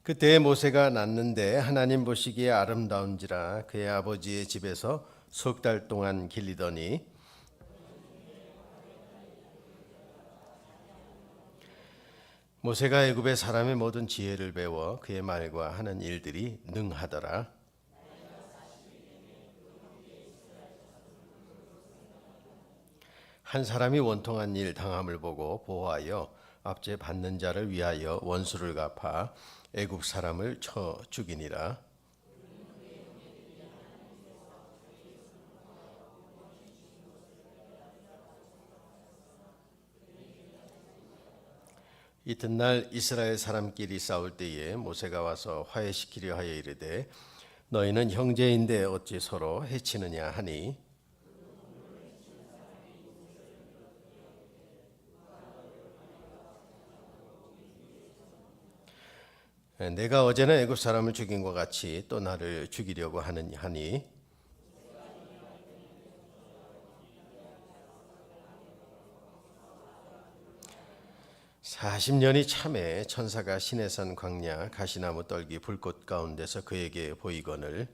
그때 모세가 낳는데 하나님 보시기에 아름다운지라 그의 아버지의 집에서 석 달 동안 길리더니 모세가 애굽의 사람의 모든 지혜를 배워 그의 말과 하는 일들이 능하더라. 한 사람이 원통한 일 당함을 보고 보호하여 압제 받는 자를 위하여 원수를 갚아 애굽 사람을 쳐 죽이니라. 이튿날 이스라엘 사람끼리 싸울 때에 모세가 와서 화해시키려 하여 이르되 너희는 형제인데 어찌 서로 해치느냐 하니 내가 어제는 애굽 사람을 죽인 것 같이 또 나를 죽이려고 하니 40년이 참에 천사가 시내산 광야 가시나무 떨기 불꽃 가운데서 그에게 보이거늘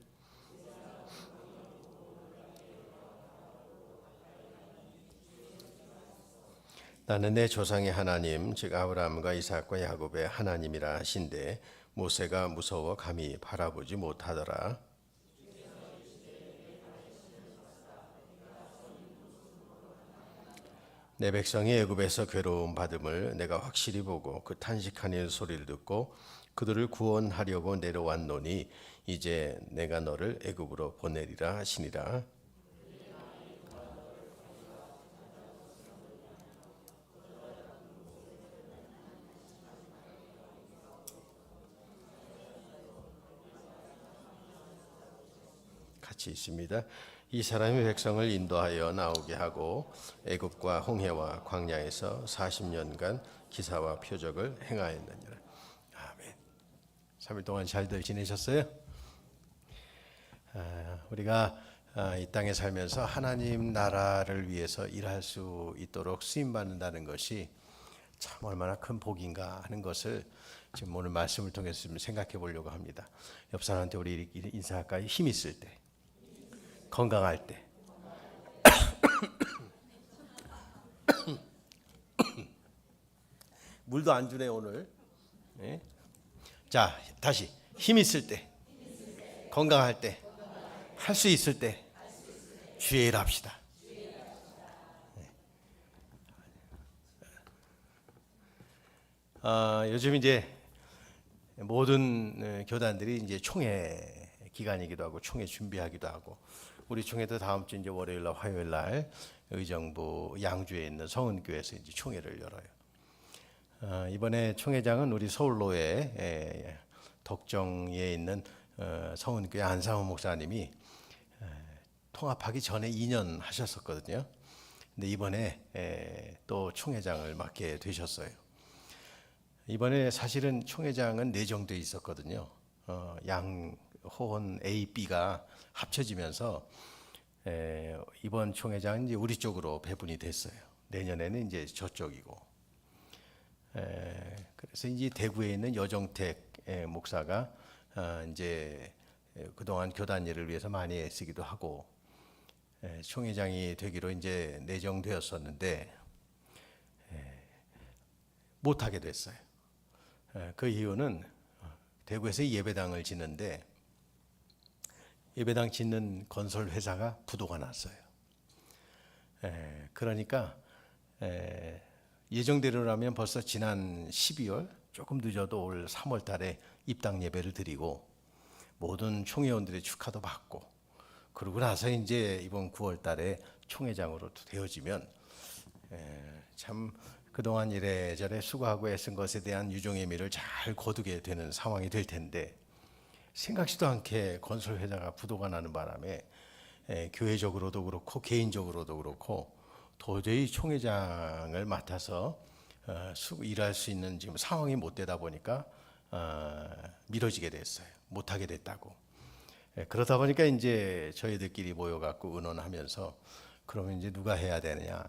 나는 내 조상의 하나님 즉 아브라함과 이삭과 야곱의 하나님이라 하신데 모세가 무서워 감히 바라보지 못하더라. 내 백성이 애굽에서 괴로움 받음을 내가 확실히 보고 그 탄식하는 소리를 듣고 그들을 구원하려고 내려왔노니 이제 내가 너를 애굽으로 보내리라 하시니라. 같이 있습니다. 이 사람이 백성을 인도하여 나오게 하고 애굽과 홍해와 광야에서 40년간 기사와 표적을 행하였느니라. 아멘. 3일 동안 잘들 지내셨어요? 우리가 이 땅에 살면서 하나님 나라를 위해서 일할 수 있도록 쓰임 받는다는 것이 참 얼마나 큰 복인가 하는 것을 지금 오늘 말씀을 통해서 좀 생각해 보려고 합니다. 옆 사람한테 우리 인사할까요? 힘 있을 때, 건강할 때, 물도 안 주네 오늘. 네? 자, 다시 힘 있을 때, 건강할 때, 할 수 있을 때 주의 일 합시다. 요즘 이제 모든 교단들이 이제 총회 기간이기도 하고 총회 준비하기도 하고 우리 총회도 다음 주 이제 월요일 날 화요일 날 의정부 양주에 있는 성은교회에서 이제 총회를 열어요. 이번에 총회장은 우리 서울로에 덕정에 있는 성은교회 안상훈 목사님이 통합하기 전에 2년 하셨었거든요. 근데 이번에 또 총회장을 맡게 되셨어요. 이번에 사실은 총회장은 내정돼 있었거든요. 양호원 A, B가 합쳐지면서 이번 총회장은 이제 우리 쪽으로 배분이 됐어요. 내년에는 이제 저쪽이고. 그래서 이제 대구에 있는 여정택 목사가 이제 그동안 교단 일을 위해서 많이 애쓰기도 하고 총회장이 되기로 이제 내정되었었는데 못하게 됐어요. 그 이유는 대구에서 예배당을 짓는데 예배당 짓는 건설 회사가 부도가 났어요. 그러니까 예정대로라면 벌써 지난 12월 조금 늦어도 올 3월 달에 입당 예배를 드리고 모든 총회원들의 축하도 받고 그러고 나서 이제 이번 9월 달에 총회장으로 되어지면 참 그동안 이래저래 수고하고 애쓴 것에 대한 유종의 미를 잘 거두게 되는 상황이 될 텐데 생각지도 않게 건설 회사가 부도가 나는 바람에 교회적으로도 그렇고 개인적으로도 그렇고 도저히 총회장을 맡아서 일할 수 있는 지금 상황이 못 되다 보니까 미뤄지게 됐어요. 못하게 됐다고. 그러다 보니까 이제 저희들끼리 모여갖고 의논하면서 그러면 이제 누가 해야 되느냐.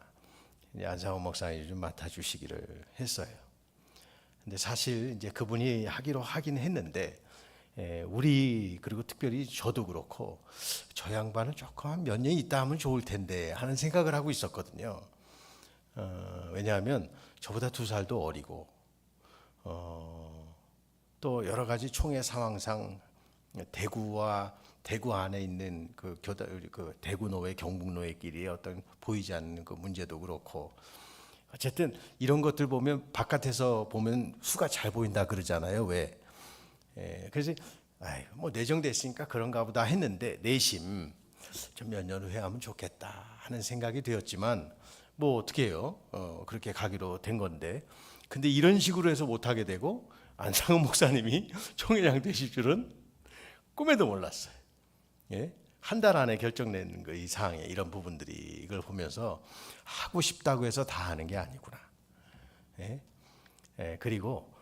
안상훈 목사님이 좀 맡아주시기를 했어요. 근데 사실 이제 그분이 하기로 하긴 했는데 우리 그리고 특별히 저도 그렇고 저 양반은 조금 한 몇 년 있다 하면 좋을 텐데 하는 생각을 하고 있었거든요. 왜냐하면 저보다 2살도 어리고 또 여러 가지 총회 상황상 대구 안에 있는 그 대구노회 경북노회끼리의 어떤 보이지 않는 그 문제도 그렇고 어쨌든 이런 것들 보면 바깥에서 보면 수가 잘 보인다 그러잖아요. 왜? 그래서 뭐 내정됐으니까 그런가 보다 했는데 내심 좀 몇 년 후에 하면 좋겠다 하는 생각이 되었지만 뭐 어떻게 해요? 그렇게 가기로 된 건데 근데 이런 식으로 해서 못 하게 되고 안상훈 목사님이 총회장 되실 줄은 꿈에도 몰랐어요. 예? 한 달 안에 결정내는 거 이 상황에 이런 부분들이 이걸 보면서 하고 싶다고 해서 다 하는 게 아니구나. 예? 그리고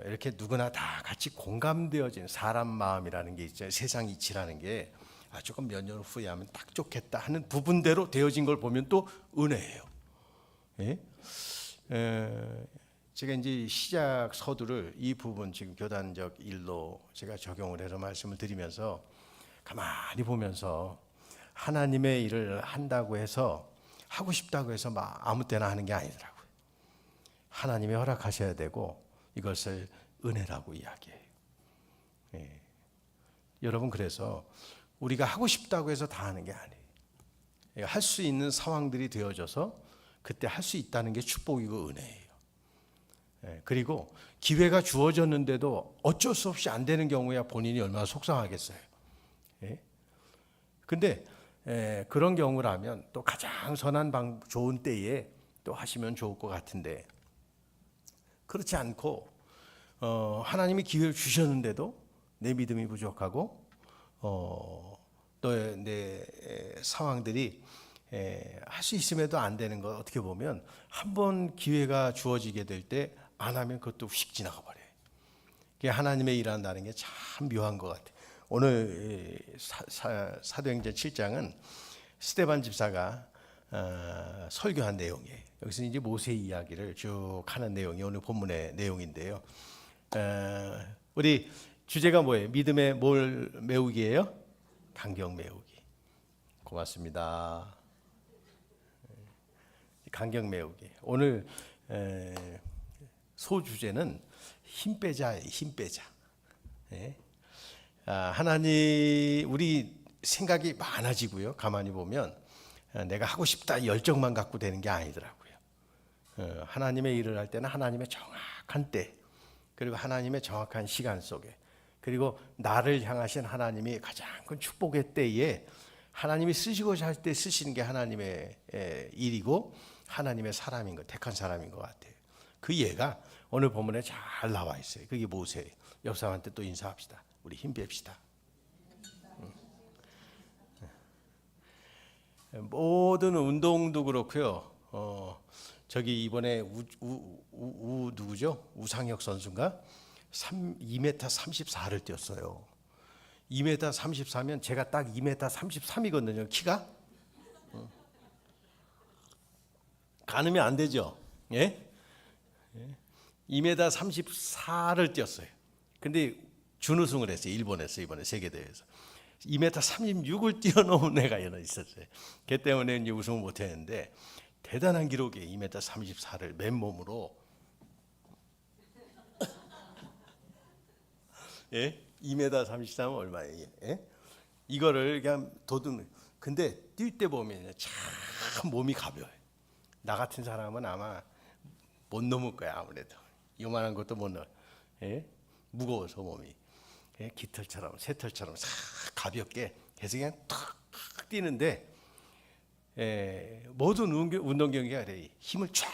이렇게 누구나 다 같이 공감되어진 사람 마음이라는 게 있죠. 세상 이치라는 게 조금 몇 년 후에 하면 딱 좋겠다 하는 부분대로 되어진 걸 보면 또 은혜예요. 예? 제가 이제 시작 서두를 이 부분 지금 교단적 일로 제가 적용을 해서 말씀을 드리면서 가만히 보면서 하나님의 일을 한다고 해서 하고 싶다고 해서 막 아무 때나 하는 게 아니더라고요. 하나님이 허락하셔야 되고 이것을 은혜라고 이야기해요. 예. 여러분 그래서 우리가 하고 싶다고 해서 다 하는 게 아니에요. 할 수 있는 상황들이 되어져서 그때 할 수 있다는 게 축복이고 은혜예요. 예. 그리고 기회가 주어졌는데도 어쩔 수 없이 안 되는 경우야 본인이 얼마나 속상하겠어요. 예. 근데 그런 경우라면 또 가장 선한 좋은 때에 또 하시면 좋을 것 같은데 그렇지 않고 하나님이 기회를 주셨는데도 내 믿음이 부족하고 또 내 상황들이 할 수 있음에도 안 되는 거 어떻게 보면 한 번 기회가 주어지게 될 때 안 하면 그것도 휙 지나가 버려요. 그게 하나님의 일한다는 게 참 묘한 것 같아요. 오늘 사도행전 7장은 스데반 집사가 설교한 내용이에요. 여기서 이제 모세 이야기를 쭉 하는 내용이 오늘 본문의 내용인데요. 우리 주제가 뭐예요? 믿음의 뭘 메우기예요? 간격 메우기. 고맙습니다. 간격 메우기. 오늘 소주제는 힘 빼자예요. 힘 빼자. 하나님 우리 생각이 많아지고요. 가만히 보면 내가 하고 싶다 열정만 갖고 되는 게 아니더라고요. 하나님의 일을 할 때는 하나님의 정확한 때 그리고 하나님의 정확한 시간 속에 그리고 나를 향하신 하나님이 가장 큰 축복의 때에 하나님이 쓰시고자 할 때 쓰시는 게 하나님의 일이고 하나님의 사람인 것, 택한 사람인 것 같아요. 그 예가 오늘 본문에 잘 나와 있어요. 그게 모세예요. 옆 사람한테 또 인사합시다. 우리 힘 뺍시다. 모든 운동도 그렇고요. 저기 이번에 누구죠? 우상혁 선수인가? 2m 34를 뛰었어요. 2m 34면 제가 딱 2m 33이거든요. 키가 가늠이 안 되죠. 예? 2m 34를 뛰었어요. 근데 준우승을 했어요. 일본에서 이번에 세계대회에서 2m 36을 뛰어넘은 애가 하나 있었어요. 걔 때문에 이제 우승을 못했는데 대단한 기록에 2m 34를 맨몸으로 예? 2m 33은 얼마예요? 예? 이거를 그냥 근데 뛸 때 보면 참 몸이 가벼워요. 나 같은 사람은 아마 못 넘을 거야. 아무래도 요만한 것도 못 넘어. 예? 무거워서 몸이 예? 깃털처럼 새털처럼 싹 가볍게 해서 그냥 탁 뛰는데 모든 운동 경기가 그래. 힘을 쫙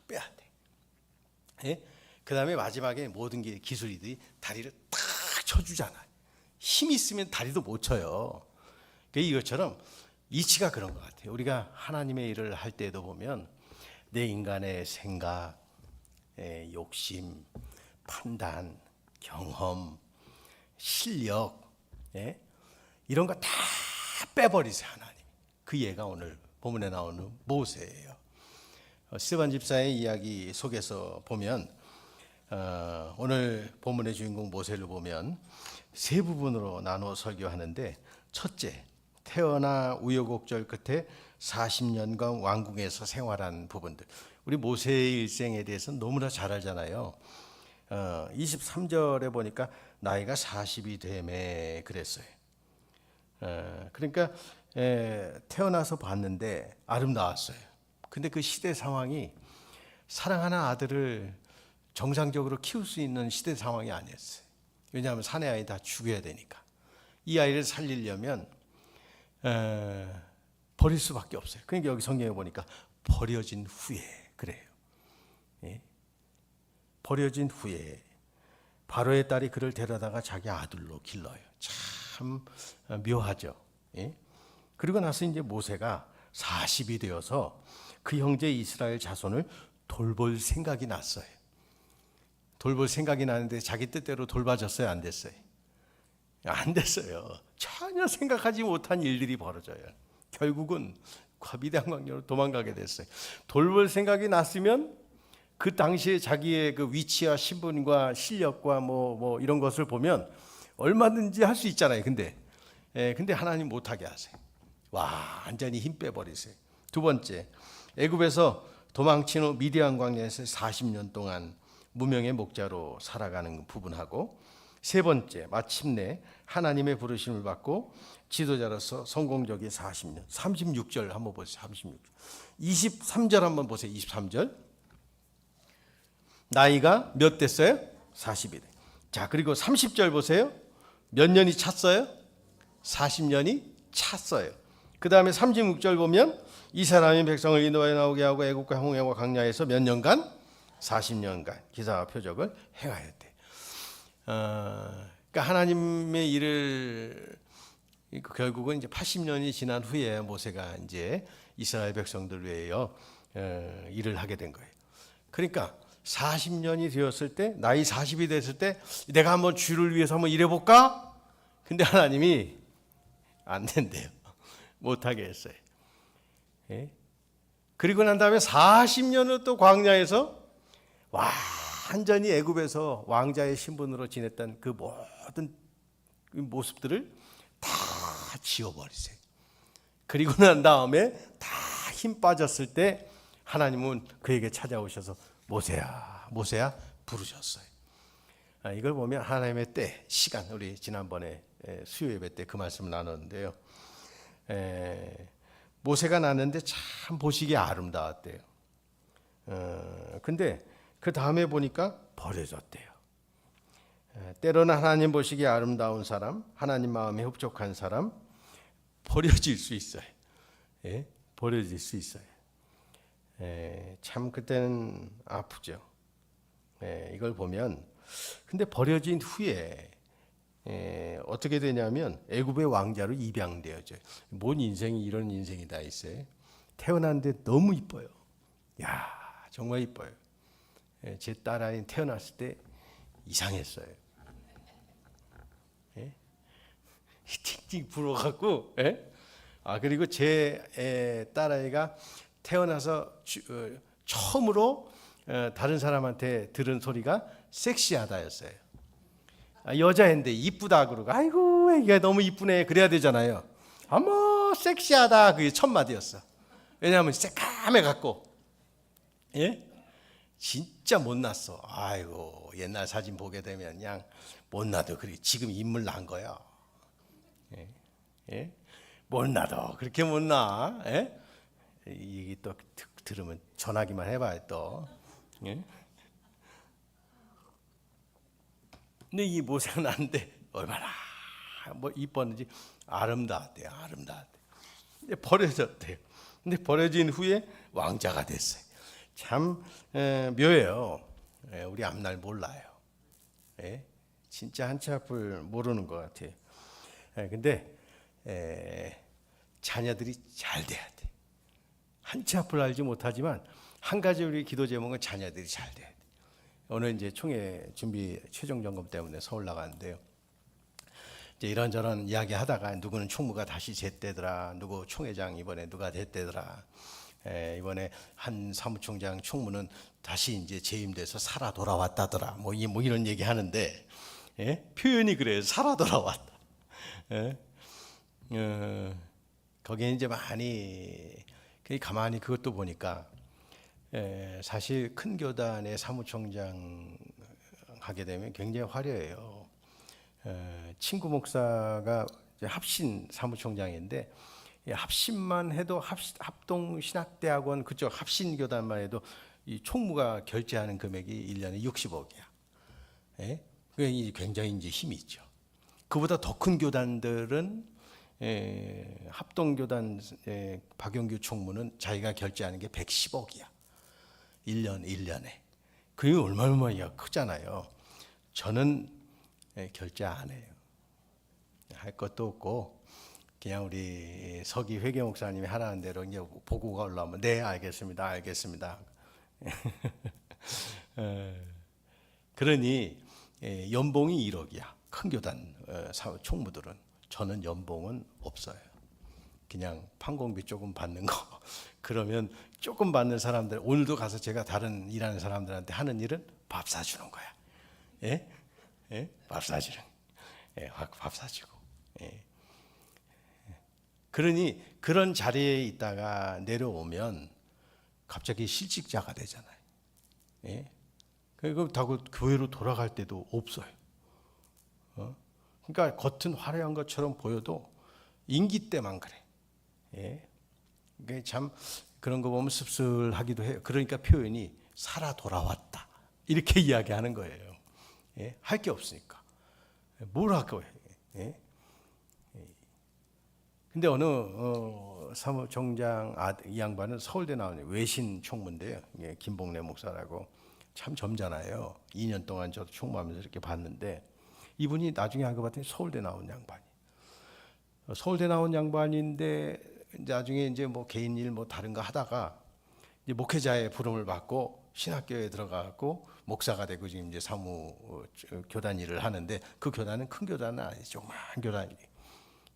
빼야 돼. 예? 그 다음에 마지막에 모든 기술이들이 다리를 탁 쳐주잖아요. 힘이 있으면 다리도 못 쳐요. 이것처럼 이치가 그런 것 같아요. 우리가 하나님의 일을 할 때도 보면 내 인간의 생각, 욕심, 판단, 경험, 실력 이런 거 다 빼버리세요. 하나님. 그 예가 오늘 본문에 나오는 모세예요. 스데반 집사의 이야기 속에서 보면 오늘 본문의 주인공 모세를 보면 세 부분으로 나누어 설교하는데, 첫째, 태어나 우여곡절 끝에 40년간 왕궁에서 생활한 부분들. 우리 모세의 일생에 대해서 너무나 잘 알잖아요. 23절에 보니까 나이가 40이 되매 그랬어요. 그러니까 태어나서 봤는데 아름다웠어요. 근데 그 시대 상황이 사랑하는 아들을 정상적으로 키울 수 있는 시대 상황이 아니었어요. 왜냐하면 사내 아이 다 죽여야 되니까. 이 아이를 살리려면 버릴 수밖에 없어요. 그러니까 여기 성경에 보니까 버려진 후에 그래요. 예? 버려진 후에 바로의 딸이 그를 데려다가 자기 아들로 길러요. 참 묘하죠. 예? 그리고 나서 이제 모세가 40이 되어서 그 형제 이스라엘 자손을 돌볼 생각이 났어요. 돌볼 생각이 나는데 자기 뜻대로 돌봐졌어요, 안 됐어요? 안 됐어요. 전혀 생각하지 못한 일들이 벌어져요. 결국은 위대한 광야로 도망가게 됐어요. 돌볼 생각이 났으면 그 당시에 자기의 그 위치와 신분과 실력과 뭐 이런 것을 보면 얼마든지 할 수 있잖아요. 근데 하나님 못하게 하세요. 완전히 힘 빼버리세요. 두 번째, 애굽에서 도망친 후 미디안 광야에서 40년 동안 무명의 목자로 살아가는 부분하고, 세 번째, 마침내 하나님의 부르심을 받고 지도자로서 성공적인 40년. 36절 한번 보세요. 36절. 23절 한번 보세요. 23절. 나이가 몇 됐어요? 40이 돼. 자, 그리고 30절 보세요. 몇 년이 찼어요? 40년이 찼어요. 그 다음에 36절 보면 이 사람이 백성을 인도하여 나오게 하고 애국과 홍해와 강야에서 몇 년간? 40년간 기사와 표적을 행하였대. 그러니까 하나님의 일을 결국은 이제 80년이 지난 후에 모세가 이제 이스라엘 백성들 위하여 일을 하게 된 거예요. 그러니까 40년이 되었을 때, 나이 40이 됐을 때 내가 한번 주를 위해서 한번 일해볼까? 근데 하나님이 안 된대요. 못하게 했어요. 예? 그리고 난 다음에 40년을 또 광야에서 완전히 애굽에서 왕자의 신분으로 지냈던 그 모든 모습들을 다 지워버리세요. 그리고 난 다음에 다 힘 빠졌을 때 하나님은 그에게 찾아오셔서 모세야, 모세야 부르셨어요. 이걸 보면 하나님의 때, 시간, 우리 지난번에 수요 예배 때 그 말씀을 나눴는데요. 모세가 났는데 참 보시기에 아름다웠대요. 근데 그 다음에 보니까 버려졌대요. 때로는 하나님 보시기에 아름다운 사람, 하나님 마음에 흡족한 사람 버려질 수 있어요. 예? 버려질 수 있어요. 참 그때는 아프죠. 이걸 보면 근데 버려진 후에 어떻게 되냐면 애굽의 왕자로 입양되어져요. 뭔 인생이 이런 인생이 다 있어요. 태어났는데 너무 이뻐요. 야, 정말 이뻐요. 제 딸아이 태어났을 때 이상했어요. 틱틱 불어갖고. 그리고 제 딸아이가 태어나서 처음으로 다른 사람한테 들은 소리가 섹시하다였어요. 여자인데 이쁘다 그러고, 아이고 애기가 너무 이쁘네 그래야 되잖아요. 어머 섹시하다, 그게 첫 마디였어. 왜냐하면 새까매 갖고, 진짜 못났어. 아이고 옛날 사진 보게 되면 그냥 못나도 그래. 지금 인물 난 거야. 못나도 그렇게 못나. 이 얘기 또 들으면 전화기만 해봐요 또. 근데 이 모세가 났는데 얼마나 이뻤는지 아름다웠대요. 근데 버려졌대요. 근데 버려진 후에 왕자가 됐어요. 참 묘해요. 우리 앞날 몰라요. 진짜 한치 앞을 모르는 것 같아요. 근데 자녀들이 잘 돼야 돼. 한치 앞을 알지 못하지만 한 가지 우리 기도 제목은 자녀들이 잘 돼야 돼. 오늘 이제 총회 준비 최종 점검 때문에 서울 나가는데요. 이제 이런저런 이야기 하다가 누구는 총무가 다시 됐대더라, 누구 총회장 이번에 누가 됐대더라. 이번에 한 사무총장 총무는 다시 이제 재임돼서 살아 돌아왔다더라. 뭐 이런 얘기 하는데, 표현이 그래요. 살아 돌아왔다. 거기에 이제 많이 가만히 그것도 보니까 사실 큰 교단의 사무총장 하게 되면 굉장히 화려해요. 친구 목사가 이제 합신 사무총장인데 합신만 해도 합동신학대학원 그쪽 합신교단만 해도 이 총무가 결제하는 금액이 1년에 60억이야. 그게 굉장히 이제 힘이 있죠. 그보다 더 큰 교단들은 합동교단 박용규 총무는 자기가 결제하는 게 110억이야. 1년에. 그게 얼마나 크잖아요. 저는 결제 안 해요. 할 것도 없고 그냥 우리 서기 회계 목사님이 하라는 대로 이제 보고가 올라오면 네 알겠습니다. 그러니 연봉이 1억이야. 큰 교단 총무들은. 저는 연봉은 없어요. 그냥 판공비 조금 받는 거. 그러면 조금 받는 사람들 오늘도 가서 제가 다른 일하는 사람들한테 하는 일은 밥 사주는 거야. 밥 사주는. 밥 사주고. 그러니 그런 자리에 있다가 내려오면 갑자기 실직자가 되잖아요. 그리고 다 교회로 돌아갈 때도 없어요. 그러니까 겉은 화려한 것처럼 보여도 임기 때만 그래. 그게 참 그런 거 보면 씁쓸하기도 해요. 그러니까 표현이 살아 돌아왔다 이렇게 이야기하는 거예요. 할 게 없으니까 뭘 할 거예요. 근데 어느 사무총장 이 양반은 서울대 나온 외신 총무인데요. 김봉래 목사라고 참 젊잖아요. 2년 동안 저도 총무하면서 이렇게 봤는데 이분이 나중에 알고 봤더니 서울대 나온 양반이. 서울대 나온 양반인데 나중에 이제 뭐 개인 일 뭐 다른 거 하다가 이제 목회자의 부름을 받고 신학교에 들어가고 목사가 되고 지금 이제 사무 교단 일을 하는데 그 교단은 큰 교단은 아니죠. 조그만 교단이.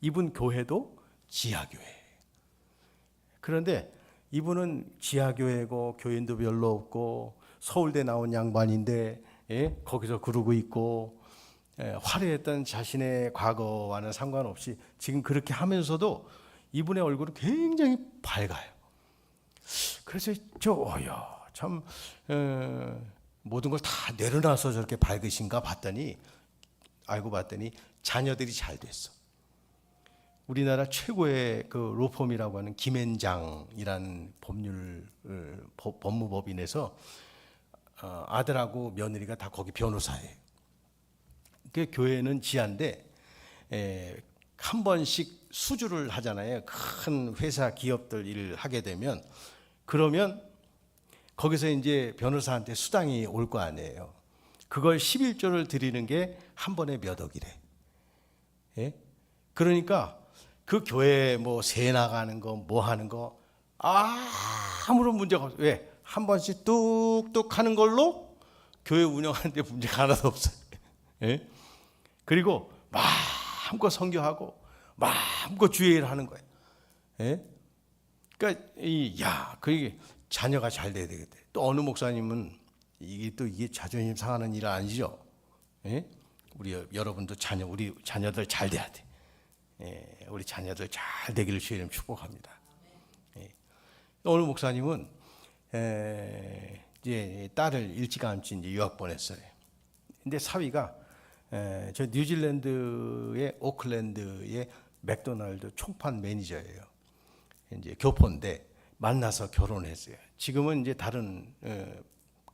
이분 교회도 지하교회. 그런데 이분은 지하교회고 교인도 별로 없고 서울대 나온 양반인데 거기서 그러고 있고 화려했던 자신의 과거와는 상관없이 지금 그렇게 하면서도 이분의 얼굴은 굉장히 밝아요. 그래서 참 모든 걸 다 내려놔서 저렇게 밝으신가 봤더니 알고 봤더니 자녀들이 잘 됐어. 우리나라 최고의 그 로펌이라고 하는 김앤장이라는 법무법인에서 아들하고 며느리가 다 거기 변호사예요. 그 교회는 지하인데 한 번씩 수주를 하잖아요. 큰 회사 기업들 일을 하게 되면 그러면 거기서 이제 변호사한테 수당이 올 거 아니에요. 그걸 11조를 드리는 게 한 번에 몇 억이래. 그러니까 그 교회 뭐 세 나가는 거 뭐 하는 거 아무런 문제가 없어요. 왜? 한 번씩 뚝뚝 하는 걸로 교회 운영하는데 문제가 하나도 없어요. 그리고 마음껏 선교하고 마음껏 주의 일을 하는 거예요. 그러니까 그게 자녀가 잘 돼야 되겠대. 또 어느 목사님은 이게 자존심 상하는 일 아니죠. 우리 여러분도 우리 자녀들 잘 돼야 돼. 우리 자녀들 잘 되기를 주의 이름 축복합니다. 어느 목사님은 이제 딸을 일찌감치 이제 유학 보냈어요. 근데 사위가 저 뉴질랜드의 오클랜드의 맥도날드 총판 매니저예요. 이제 교포인데 만나서 결혼했어요. 지금은 이제 다른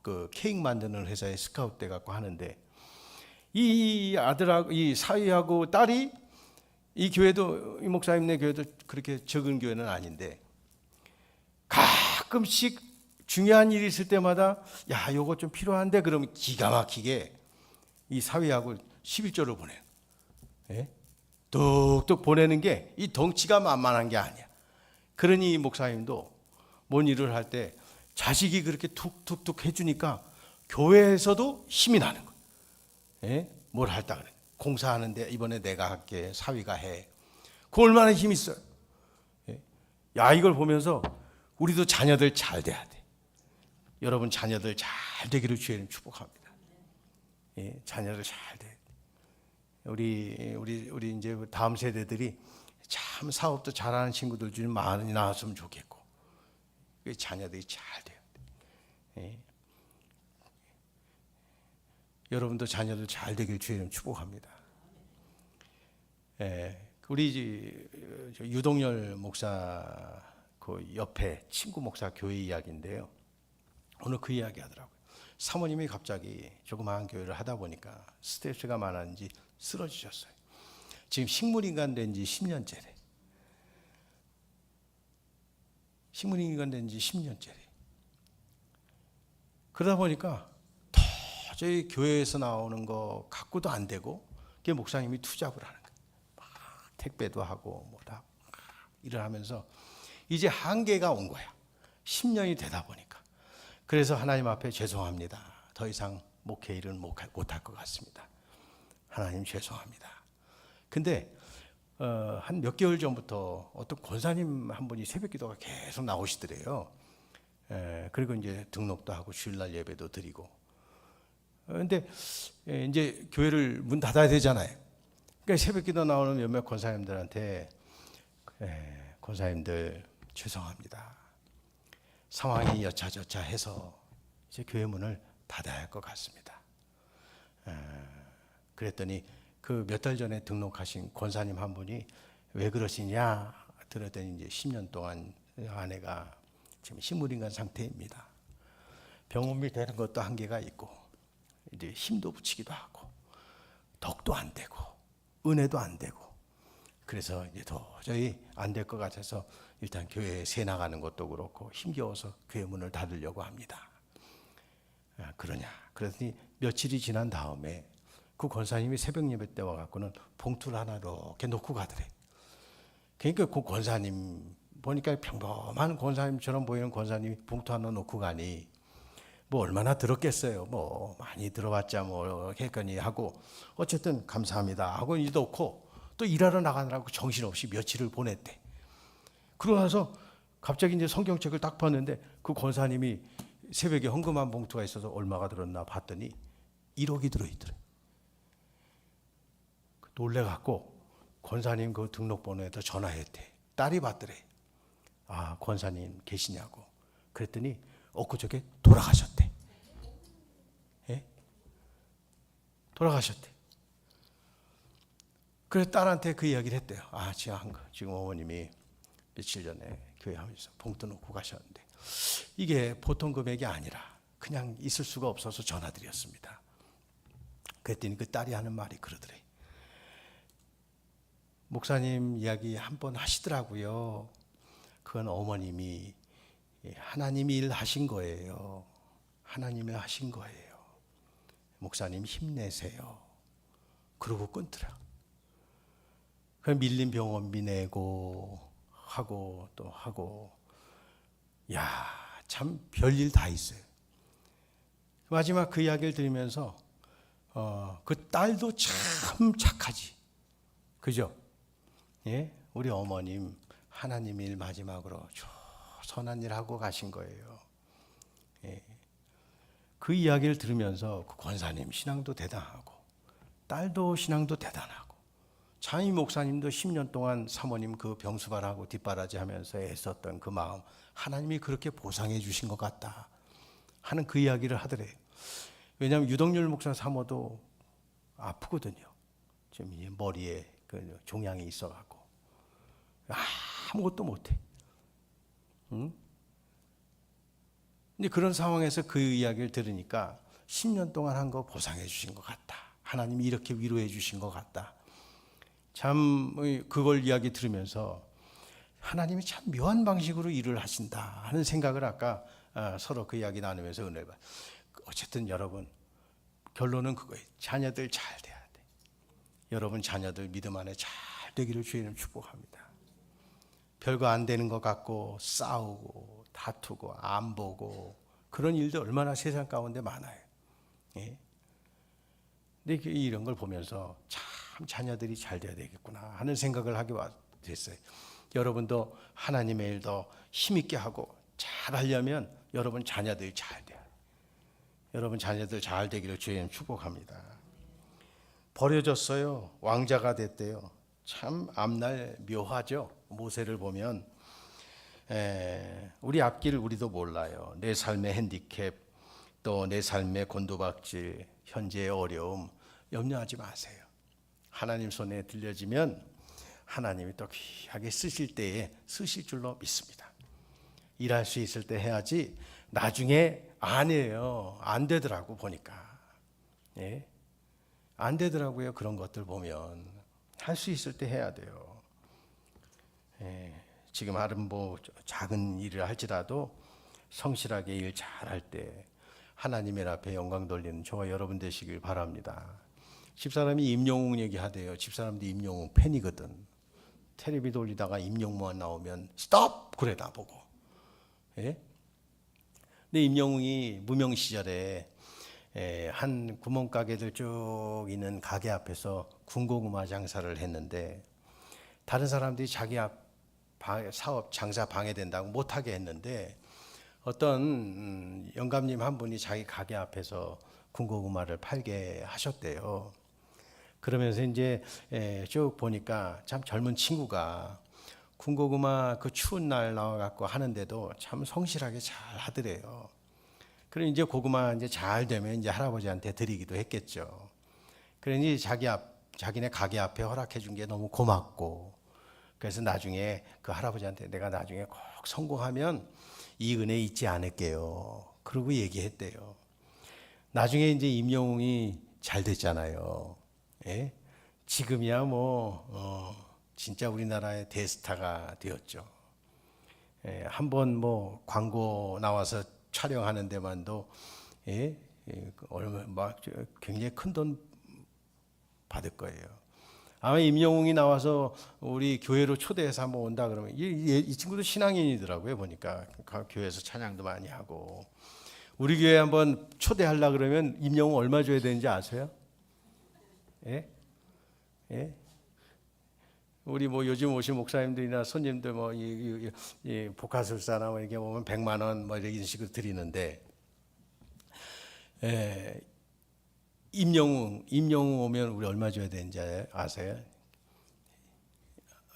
그 케이크 만드는 회사에 스카우트 돼 갖고 하는데 이 아들하고 이 사위하고 딸이 이 교회도 이 목사님네 교회도 그렇게 적은 교회는 아닌데 가끔씩 중요한 일이 있을 때마다 요거 좀 필요한데 그러면 기가 막히게 이 사위하고 11조를 보내요. 뚝뚝 보내는 게 이 덩치가 만만한 게 아니야. 그러니 이 목사님도 뭔 일을 할 때 자식이 그렇게 툭툭툭 해주니까 교회에서도 힘이 나는 거예요. 뭘 할다 그래. 공사하는데 이번에 내가 할게. 사위가 해. 그 얼마나 힘이 있어요. 이걸 보면서 우리도 자녀들 잘 돼야 돼. 여러분 자녀들 잘 되기를 주의 이름 축복합니다. 예, 자녀들 잘 돼. 우리 이제 다음 세대들이 참 사업도 잘하는 친구들 좀 많이 나왔으면 좋겠고, 자녀들이 잘 돼요. 예. 여러분도 자녀들 잘 되길 주의 이름 축복합니다. 예, 우리 유동열 목사 그 옆에 친구 목사 교회 이야기인데요. 오늘 그 이야기 하더라고요. 사모님이 갑자기 조그마한 교회를 하다 보니까 스트레스가 많았는지 쓰러지셨어요. 지금 식물인간 된 지 10년째래. 식물인간 된 지 10년째래. 그러다 보니까 도저히 교회에서 나오는 거 갖고도 안 되고, 그게 목사님이 투잡을 하는 거예요. 막 택배도 하고 뭐다 일을 하면서 이제 한계가 온 거야. 10년이 되다 보니까. 그래서 하나님 앞에 죄송합니다. 더 이상 목회 일은 못할 것 같습니다. 하나님 죄송합니다. 근데 한 몇 개월 전부터 어떤 권사님 한 분이 새벽 기도가 계속 나오시더래요. 그리고 이제 등록도 하고 주일날 예배도 드리고. 근데 이제 교회를 문 닫아야 되잖아요. 그러니까 새벽 기도 나오는 몇몇 권사님들한테 권사님들 죄송합니다. 상황이 여차저차 해서 이제 교회 문을 닫아야 할 것 같습니다. 그랬더니 그 몇 달 전에 등록하신 권사님 한 분이 왜 그러시냐 들었더니 이제 10년 동안 아내가 지금 식물인간 상태입니다. 병원비 되는 것도 한계가 있고 이제 힘도 붙이기도 하고 덕도 안 되고 은혜도 안 되고 그래서 이제 도저히 안 될 것 같아서 일단 교회에 새 나가는 것도 그렇고 힘겨워서 교회 문을 닫으려고 합니다. 그러냐? 그랬더니 며칠이 지난 다음에 그 권사님이 새벽 예배 때 와갖고는 봉투를 하나 이렇게 놓고 가더래. 그러니까 그 권사님 보니까 평범한 권사님처럼 보이는 권사님이 봉투 하나 놓고 가니 뭐 얼마나 들었겠어요. 뭐 많이 들어봤자 뭐 했거니 하고 어쨌든 감사합니다 하고 이제 놓고 또 일하러 나가느라고 정신없이 며칠을 보냈대. 그러고 나서 갑자기 이제 성경책을 딱 봤는데 그 권사님이 새벽에 헌금한 봉투가 있어서 얼마가 들었나 봤더니 1억이 들어있더래. 놀래갖고 권사님 그 등록번호에다 전화했대. 딸이 받더래. 아, 권사님 계시냐고. 그랬더니 엊그저께 돌아가셨대. 예? 돌아가셨대. 그래서 딸한테 그 이야기를 했대요. 아, 지금 어머님이 며칠 전에 교회 하면서 봉투 놓고 가셨는데 이게 보통 금액이 아니라 그냥 있을 수가 없어서 전화드렸습니다. 그랬더니 그 딸이 하는 말이 그러더래. 목사님 이야기 한 번 하시더라고요. 그건 어머님이 하나님이 일하신 거예요. 하나님이 하신 거예요. 목사님 힘내세요. 그러고 끊더라. 그 밀린 병원비 내고 하고 또 하고, 야, 참 별일 다 있어요. 마지막 그 이야기를 들으면서 그 딸도 참 착하지, 그죠? 예, 우리 어머님 하나님 일 마지막으로 선한 일 하고 가신 거예요. 예. 그 이야기를 들으면서 그 권사님 신앙도 대단하고 딸도 신앙도 대단하고 장임 목사님도 10년 동안 사모님 그 병수발하고 뒷바라지 하면서 애썼던 그 마음 하나님이 그렇게 보상해 주신 것 같다 하는 그 이야기를 하더래요. 왜냐하면 유동열 목사 사모도 아프거든요. 지금 이제 머리에 그 종양이 있어갖고 아무것도 못해. 응? 근데 그런 상황에서 그 이야기를 들으니까 10년 동안 한 거 보상해 주신 것 같다. 하나님이 이렇게 위로해 주신 것 같다. 참 그걸 이야기 들으면서 하나님이 참 묘한 방식으로 일을 하신다 하는 생각을 아까 서로 그 이야기 나누면서 은혜를 받. 어쨌든 여러분 결론은 그거예요. 자녀들 잘 돼야 돼. 여러분 자녀들 믿음 안에 잘 되기를 주님 축복합니다. 별거 안 되는 것 같고 싸우고 다투고 안 보고 그런 일도 얼마나 세상 가운데 많아요. 예? 근데 이런 걸 보면서 참 자녀들이 잘 돼야 되겠구나 하는 생각을 하게 됐어요. 여러분도 하나님의 일 더 힘있게 하고 잘 하려면 여러분 자녀들이 잘 돼요. 여러분 자녀들 잘 되기를 주님 축복합니다. 버려졌어요. 왕자가 됐대요. 참 앞날 묘하죠. 모세를 보면 우리 앞길 우리도 몰라요. 내 삶의 핸디캡, 또 내 삶의 곤두박질, 현재의 어려움 염려하지 마세요. 하나님 손에 들려지면 하나님이 또 귀하게 쓰실 때에 쓰실 줄로 믿습니다. 일할 수 있을 때 해야지 나중에 아니에요. 안 되더라고 보니까. 예? 안 되더라고요. 그런 것들 보면 할 수 있을 때 해야 돼요. 예. 지금 하는 뭐 작은 일을 할지라도 성실하게 일 잘할 때 하나님의 앞에 영광 돌리는 저와 여러분 되시길 바랍니다. 집사람이 임영웅 얘기하대요. 집사람도 임영웅 팬이거든. 텔레비 돌리다가 임영웅만 나오면 스톱! 그래 나보고. 예? 근데 임영웅이 무명 시절에 한 구멍가게들 쭉 있는 가게 앞에서 군고구마 장사를 했는데 다른 사람들이 자기 사업 장사 방해된다고 못하게 했는데 어떤 영감님 한 분이 자기 가게 앞에서 군고구마를 팔게 하셨대요. 그러면서 이제 쭉 보니까 참 젊은 친구가 군고구마 그 추운 날 나와갖고 하는데도 참 성실하게 잘 하더래요. 그럼 이제 고구마 이제 잘 되면 이제 할아버지한테 드리기도 했겠죠. 그러니 자기네 가게 앞에 허락해 준 게 너무 고맙고, 그래서 나중에 그 할아버지한테 내가 나중에 꼭 성공하면 이 은혜 잊지 않을게요. 그러고 얘기했대요. 나중에 이제 임영웅이 잘 됐잖아요. 예? 지금이야 진짜 우리나라의 대스타가 되었죠. 예, 한번 뭐 광고 나와서 촬영하는 데만도 얼마 막 굉장히 큰 돈 받을 거예요. 아마 임영웅이 나와서 우리 교회로 초대해서 한번 온다 그러면 이 친구도 신앙인이더라고요. 보니까 교회에서 찬양도 많이 하고 우리 교회 한번 초대하려 그러면 임영웅 얼마 줘야 되는지 아세요? 예? 예? 우리 뭐 요즘 오신 목사님들이나 손님들 뭐 이 복화술사나 뭐 이렇게 보면 100만 원 뭐 이런 식으로 드리는데 임영웅 오면 우리 얼마 줘야 되는지 아세요?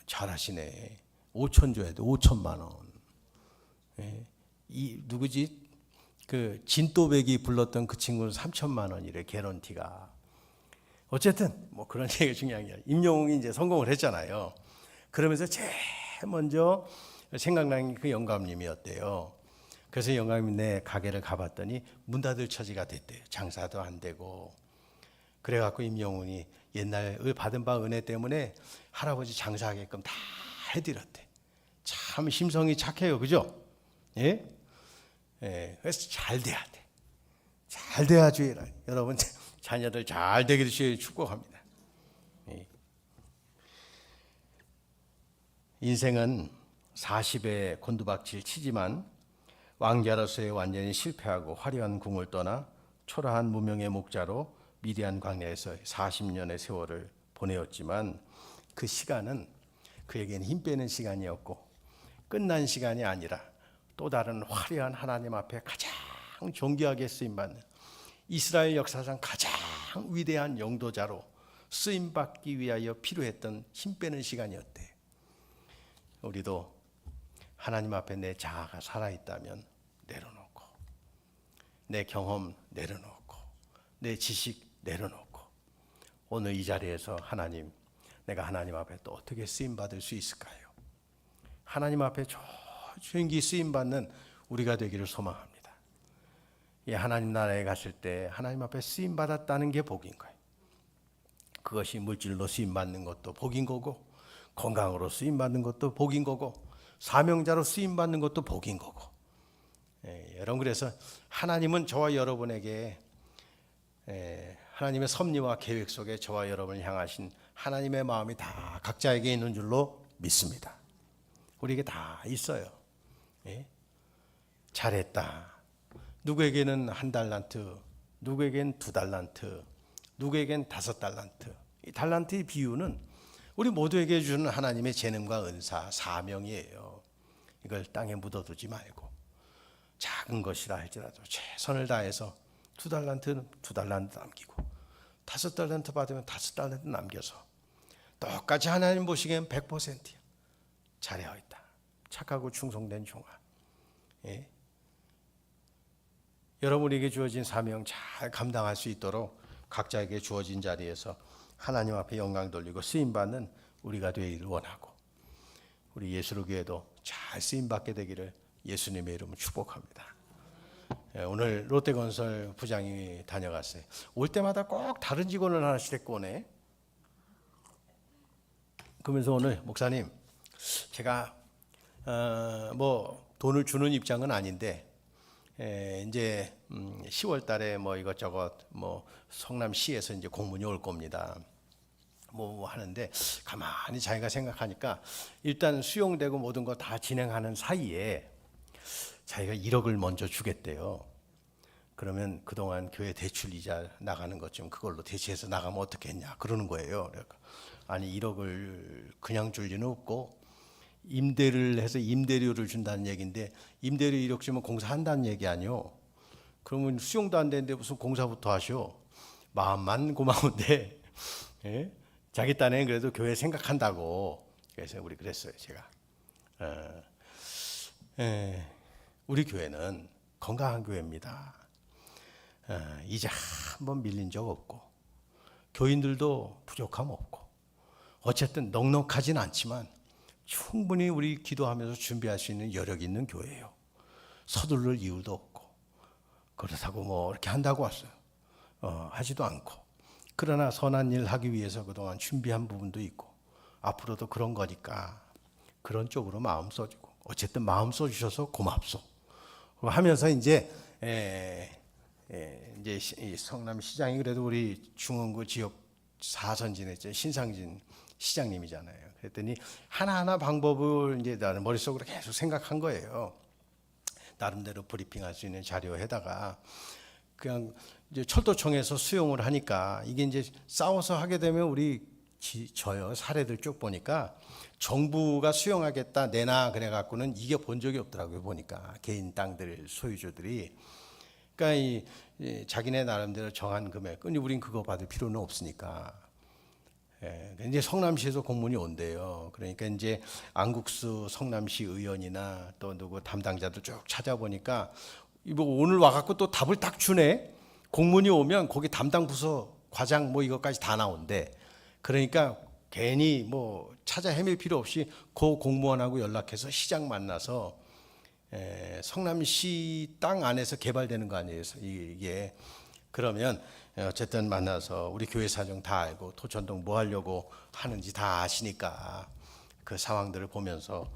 잘하시네. 5천 줘야 돼. 5천만 원. 예. 이 누구지? 그 진또배기 불렀던 그 친구는 3천만 원이래. 개런티가. 어쨌든 뭐 그런 얘기가 중요한 게 아니라 임영웅이 이제 성공을 했잖아요. 그러면서 제일 먼저 생각난 게 그 영감님이었대요. 그래서 영감님 내 가게를 가봤더니 문 닫을 처지가 됐대요. 장사도 안 되고. 그래갖고 임영웅이 옛날 받은 바 은혜 때문에 할아버지 장사하게끔 다 해드렸대. 참 심성이 착해요, 그죠? 예? 예, 그래서 잘 돼야 돼. 잘 돼야 주의라. 여러분 자녀들 잘 되기를 주의 축복합니다. 예. 인생은 40에 곤두박질 치지만 왕자로서의 완전히 실패하고 화려한 궁을 떠나 초라한 무명의 목자로 미디안 광야에서 40년의 세월을 보내었지만 그 시간은 그에게는 힘 빼는 시간이었고 끝난 시간이 아니라 또 다른 화려한 하나님 앞에 가장 존귀하게 쓰임받는 이스라엘 역사상 가장 위대한 영도자로 쓰임받기 위하여 필요했던 힘 빼는 시간이었대. 우리도 하나님 앞에 내 자아가 살아있다면 내려놓고 내 경험 내려놓고 내 지식 내려놓고 오늘 이 자리에서 하나님, 내가 하나님 앞에 또 어떻게 쓰임받을 수 있을까요? 하나님 앞에 존귀 쓰임받는 우리가 되기를 소망합니다. 이 하나님 나라에 갔을 때 하나님 앞에 쓰임받았다는 게 복인 거예요. 그것이 물질로 쓰임받는 것도 복인 거고 건강으로 쓰임받는 것도 복인 거고 사명자로 쓰임받는 것도 복인 거고. 여러분 그래서 하나님은 저와 여러분에게 하나님의 섭리와 계획 속에 저와 여러분을 향하신 하나님의 마음이 다 각자에게 있는 줄로 믿습니다. 우리에게 다 있어요. 잘했다. 누구에게는 1달란트, 누구에게는 2달란트, 누구에게는 5달란트. 이 달란트의 비유는 우리 모두에게 주는 하나님의 재능과 은사, 사명이에요. 이걸 땅에 묻어두지 말고 작은 것이라 할지라도 최선을 다해서 2달란트는 2달란트 남기고 5달란트 받으면 5달란트 남겨서 똑같이 하나님 보시기엔 100%야. 잘하여 있다. 착하고 충성된 종아. 예. 여러분에게 주어진 사명 잘 감당할 수 있도록 각자에게 주어진 자리에서 하나님 앞에 영광 돌리고 쓰임받는 우리가 되기를 원하고, 우리 예수로 교회도 잘 쓰임받게 되기를 예수님의 이름으로 축복합니다. 오늘 롯데건설 부장이 다녀갔어요. 올 때마다 꼭 다른 직원을 하나씩 데리고 오네. 그러면서 오늘 목사님, 제가 뭐 돈을 주는 입장은 아닌데 이제 10월 달에 뭐 이것저것 뭐 성남시에서 이제 공문이 올 겁니다. 뭐 하는데 가만히 자기가 생각하니까 일단 수용되고 모든 거 다 진행하는 사이에 자기가 1억을 먼저 주겠대요. 그러면 그동안 교회 대출 이자 나가는 것 좀 그걸로 대체해서 나가면 어떻겠냐 그러는 거예요. 그러니까 아니 1억을 그냥 줄 리는 없고 임대를 해서 임대료를 준다는 얘기인데 임대료 1억 주면 공사한다는 얘기 아니요. 그러면 수용도 안 되는데 무슨 공사부터 하셔. 마음만 고마운데 예? 자기 딴에는 그래도 교회 생각한다고. 그래서 우리 그랬어요. 제가 우리 교회는 건강한 교회입니다. 이제 한번 밀린 적 없고 교인들도 부족함 없고 어쨌든 넉넉하진 않지만 충분히 우리 기도하면서 준비할 수 있는 여력 있는 교회예요. 서둘를 이유도 없고 그렇다고 뭐 이렇게 한다고 왔어요. 하지도 않고. 그러나 선한 일 하기 위해서 그동안 준비한 부분도 있고 앞으로도 그런 거니까 그런 쪽으로 마음 써주고 어쨌든 마음 써주셔서 고맙소 하면서 이제 이 성남시장이 그래도 우리 중원구 지역 4선 지냈죠. 신상진 시장님이잖아요. 그랬더니 하나하나 방법을 이제 나는 머릿속으로 계속 생각한 거예요. 나름대로 브리핑할 수 있는 자료에다가 그냥 이제 철도청에서 수용을 하니까 이게 이제 싸워서 하게 되면 우리 저요 사례들 쭉 보니까 정부가 수용하겠다 내놔 그래 갖고는 이겨 본 적이 없더라고요. 보니까 개인 땅들 소유주들이 그러니까 자기네 나름대로 정한 금액, 근데 우린 그거 받을 필요는 없으니까. 이제 성남시에서 공문이 온대요. 그러니까 이제 안국수 성남시 의원이나 또 누구 담당자들 쭉 찾아보니까 이거 오늘 와갖고 또 답을 딱 주네. 공문이 오면 거기 담당 부서 과장 뭐 이것까지 다 나온대. 그러니까 괜히 뭐 찾아 헤맬 필요 없이 그 공무원하고 연락해서 시장 만나서 성남시 땅 안에서 개발되는 거 아니에요. 이게 그러면 어쨌든 만나서 우리 교회 사정 다 알고 토천동 뭐 하려고 하는지 다 아시니까 그 상황들을 보면서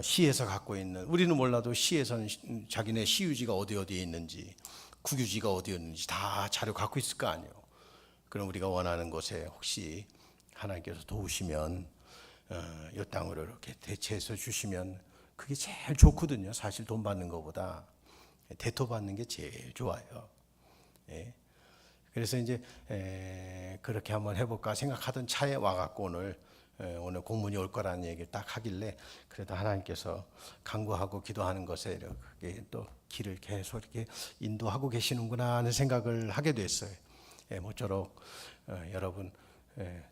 시에서 갖고 있는 우리는 몰라도 시에서는 자기네 시유지가 어디에 있는지 국유지가 어디에 있는지 다 자료 갖고 있을 거 아니에요. 그럼 우리가 원하는 곳에 혹시 하나님께서 도우시면 이 땅으로 이렇게 대체해서 주시면 그게 제일 좋거든요. 사실 돈 받는 것보다 대토 받는 게 제일 좋아요. 예. 그래서 이제 그렇게 한번 해볼까 생각하던 차에 와갖고 오늘 공문이 올 거라는 얘기를 딱 하길래 그래도 하나님께서 간구하고 기도하는 것에 이렇게 또 길을 계속 이렇게 인도하고 계시는구나 하는 생각을 하게 됐어요. 모쪼록 여러분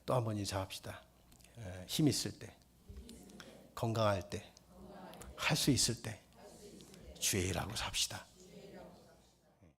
또 한 번 인사합시다. 힘 있을 때, 건강할 때, 할 수 있을 때 주의 일하고 삽시다.